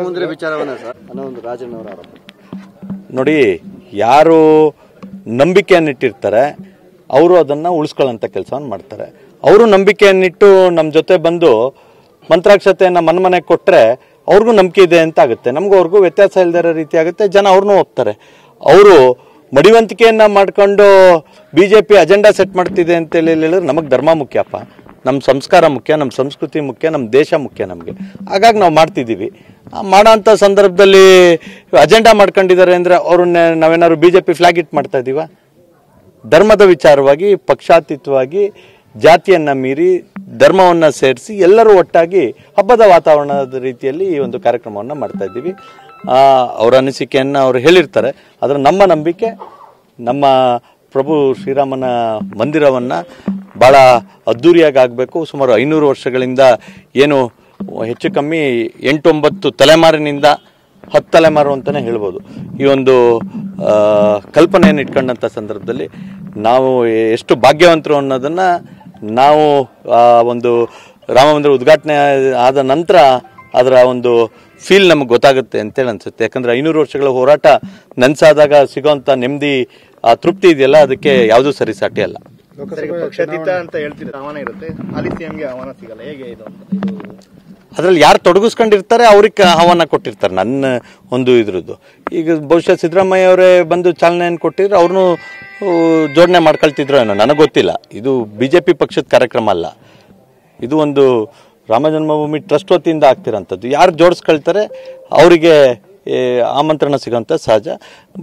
ಮುಂದಿನ ವಿಚಾರವನ್ನ ಸರ್ ಅನ್ನೋ ರಾಜಣ್ಣ ಅವರ ಆರೋಪ ನೋಡಿ, ಯಾರು ನಂಬಿಕೆಯನ್ನಿಟ್ಟಿರ್ತಾರೆ ಅವರು ಅದನ್ನ ಉಳಿಸ್ಕೊಳ್ಳೋಂಥ ಕೆಲಸವನ್ನು ಮಾಡ್ತಾರೆ. ಅವರು ನಂಬಿಕೆಯನ್ನಿಟ್ಟು ನಮ್ಮ ಜೊತೆ ಬಂದು ಮಂತ್ರಾಕ್ಷತೆಯನ್ನ ಮನೆಗೆ ಕೊಟ್ಟರೆ ಅವ್ರಿಗೂ ನಂಬಿಕೆ ಇದೆ ಅಂತ ಆಗುತ್ತೆ, ನಮಗೂ ಅವ್ರಿಗೂ ವ್ಯತ್ಯಾಸ ಇಲ್ಲದ ರೀತಿ ಆಗುತ್ತೆ. ಜನ ಅವ್ರನ್ನೂ ಒಪ್ತಾರೆ. ಅವರು ಮಡಿವಂತಿಕೆಯನ್ನ ಮಾಡ್ಕೊಂಡು ಬಿಜೆಪಿ ಅಜೆಂಡಾ ಸೆಟ್ ಮಾಡ್ತಿದೆ ಅಂತ ಹೇಳಿದ್ರೆ ನಮಗೆ ಧರ್ಮ ಮುಖ್ಯಪ್ಪ, ನಮ್ಮ ಸಂಸ್ಕಾರ ಮುಖ್ಯ, ನಮ್ಮ ಸಂಸ್ಕೃತಿ ಮುಖ್ಯ, ನಮ್ಮ ದೇಶ ಮುಖ್ಯ ನಮಗೆ. ಹಾಗಾಗಿ ನಾವು ಮಾಡ್ತಿದ್ದೀವಿ. ಮಾಡೋಂಥ ಸಂದರ್ಭದಲ್ಲಿ ಅಜೆಂಡಾ ಮಾಡ್ಕೊಂಡಿದ್ದಾರೆ ಅಂದರೆ ಅವ್ರನ್ನ ನಾವೇನಾದ್ರು ಬಿಜೆಪಿ ಫ್ಲಾಗ್ ಇಟ್ ಮಾಡ್ತಾ ಇದ್ದೀವ? ಧರ್ಮದ ವಿಚಾರವಾಗಿ, ಪಕ್ಷಾತೀತವಾಗಿ, ಜಾತಿಯನ್ನು ಮೀರಿ ಧರ್ಮವನ್ನು ಸೇರಿಸಿ ಎಲ್ಲರೂ ಒಟ್ಟಾಗಿ ಹಬ್ಬದ ವಾತಾವರಣದ ರೀತಿಯಲ್ಲಿ ಈ ಒಂದು ಕಾರ್ಯಕ್ರಮವನ್ನು ಮಾಡ್ತಾ ಇದ್ದೀವಿ. ಅವರ ಅನಿಸಿಕೆಯನ್ನು ಅವರು ಹೇಳಿರ್ತಾರೆ. ಆದರೆ ನಮ್ಮ ನಂಬಿಕೆ, ನಮ್ಮ ಪ್ರಭು ಶ್ರೀರಾಮನ ಮಂದಿರವನ್ನು ಭಾಳ ಅದ್ಧೂರಿಯಾಗಿ ಆಗಬೇಕು. ಸುಮಾರು 500 ವರ್ಷಗಳಿಂದ ಏನು ಹೆಚ್ಚು ಕಮ್ಮಿ 8-9 ತಲೆಮಾರಿನಿಂದ 10 ತಲೆಮಾರು ಅಂತಲೇ ಹೇಳ್ಬೋದು, ಈ ಒಂದು ಕಲ್ಪನೆಯನ್ನು ಇಟ್ಕೊಂಡಂಥ ಸಂದರ್ಭದಲ್ಲಿ ನಾವು ಎಷ್ಟು ಭಾಗ್ಯವಂತರು ಅನ್ನೋದನ್ನು ನಾವು ಒಂದು ರಾಮ ಮಂದಿರ ಉದ್ಘಾಟನೆ ಆದ ನಂತರ ಅದರ ಒಂದು ಫೀಲ್ ನಮಗೆ ಗೊತ್ತಾಗುತ್ತೆ ಅಂತೇಳಿ ಅನ್ಸುತ್ತೆ. ಯಾಕಂದರೆ 500 ವರ್ಷಗಳ ಹೋರಾಟ ನೆನೆಸಾದಾಗ ಸಿಗೋಂಥ ನೆಮ್ಮದಿ, ಆ ತೃಪ್ತಿ ಇದೆಯಲ್ಲ, ಅದಕ್ಕೆ ಯಾವುದೂ ಸರಿಸಾಟಿ ಅಲ್ಲ. ಪಕ್ಷಾತೀತ ಅಂತ ಹೇಳ್ತಿದ್ರೆ ಆಹ್ವಾನ ಇರುತ್ತೆ, ಹಾಲಿ ಸಿಎಂಗೆ ಆಹ್ವಾನ ಸಿಗಲ್ಲ, ಹೇಗೆ ಇದು? ಅದರಲ್ಲಿ ಯಾರು ತೊಡಗಿಸ್ಕೊಂಡಿರ್ತಾರೆ ಅವ್ರಿಗೆ ಆಹ್ವಾನ ಕೊಟ್ಟಿರ್ತಾರೆ. ನನ್ನ ಒಂದು ಇದ್ರದ್ದು ಈಗ ಬಹುಶಃ ಸಿದ್ದರಾಮಯ್ಯ ಅವರೇ ಬಂದು ಚಾಲನೆಯನ್ನು ಕೊಟ್ಟಿದ್ರೆ ಅವ್ರನ್ನೂ ಜೋಡಣೆ ಮಾಡ್ಕೊಳ್ತಿದ್ರು ಏನೋ, ನನಗೆ ಗೊತ್ತಿಲ್ಲ. ಇದು ಬಿಜೆಪಿ ಪಕ್ಷದ ಕಾರ್ಯಕ್ರಮ ಅಲ್ಲ, ಇದು ಒಂದು ರಾಮ ಜನ್ಮಭೂಮಿ ಟ್ರಸ್ಟ್ ವತಿಯಿಂದ ಆಗ್ತಿರೋಂಥದ್ದು. ಯಾರು ಜೋಡಿಸ್ಕೊಳ್ತಾರೆ ಅವರಿಗೆ ಆಮಂತ್ರಣ ಸಿಗೋಂಥ ಸಹಜ.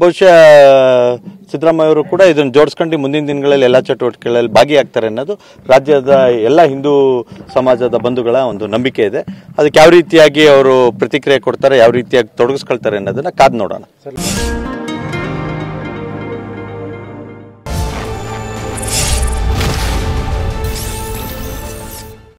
ಬಹುಶಃ ಸಿದ್ದರಾಮಯ್ಯ ಅವರು ಕೂಡ ಇದನ್ನು ಜೋಡಿಸ್ಕೊಂಡು ಮುಂದಿನ ದಿನಗಳಲ್ಲಿ ಎಲ್ಲ ಚಟುವಟಿಕೆಗಳಲ್ಲಿ ಭಾಗಿಯಾಗ್ತಾರೆ ಅನ್ನೋದು ರಾಜ್ಯದ ಎಲ್ಲ ಹಿಂದೂ ಸಮಾಜದ ಬಂಧುಗಳ ಒಂದು ನಂಬಿಕೆ ಇದೆ. ಅದಕ್ಕೆ ಯಾವ ರೀತಿಯಾಗಿ ಅವರು ಪ್ರತಿಕ್ರಿಯೆ ಕೊಡ್ತಾರೆ, ಯಾವ ರೀತಿಯಾಗಿ ತೊಡಗಿಸ್ಕೊಳ್ತಾರೆ ಅನ್ನೋದನ್ನ ಕಾದು ನೋಡೋಣ.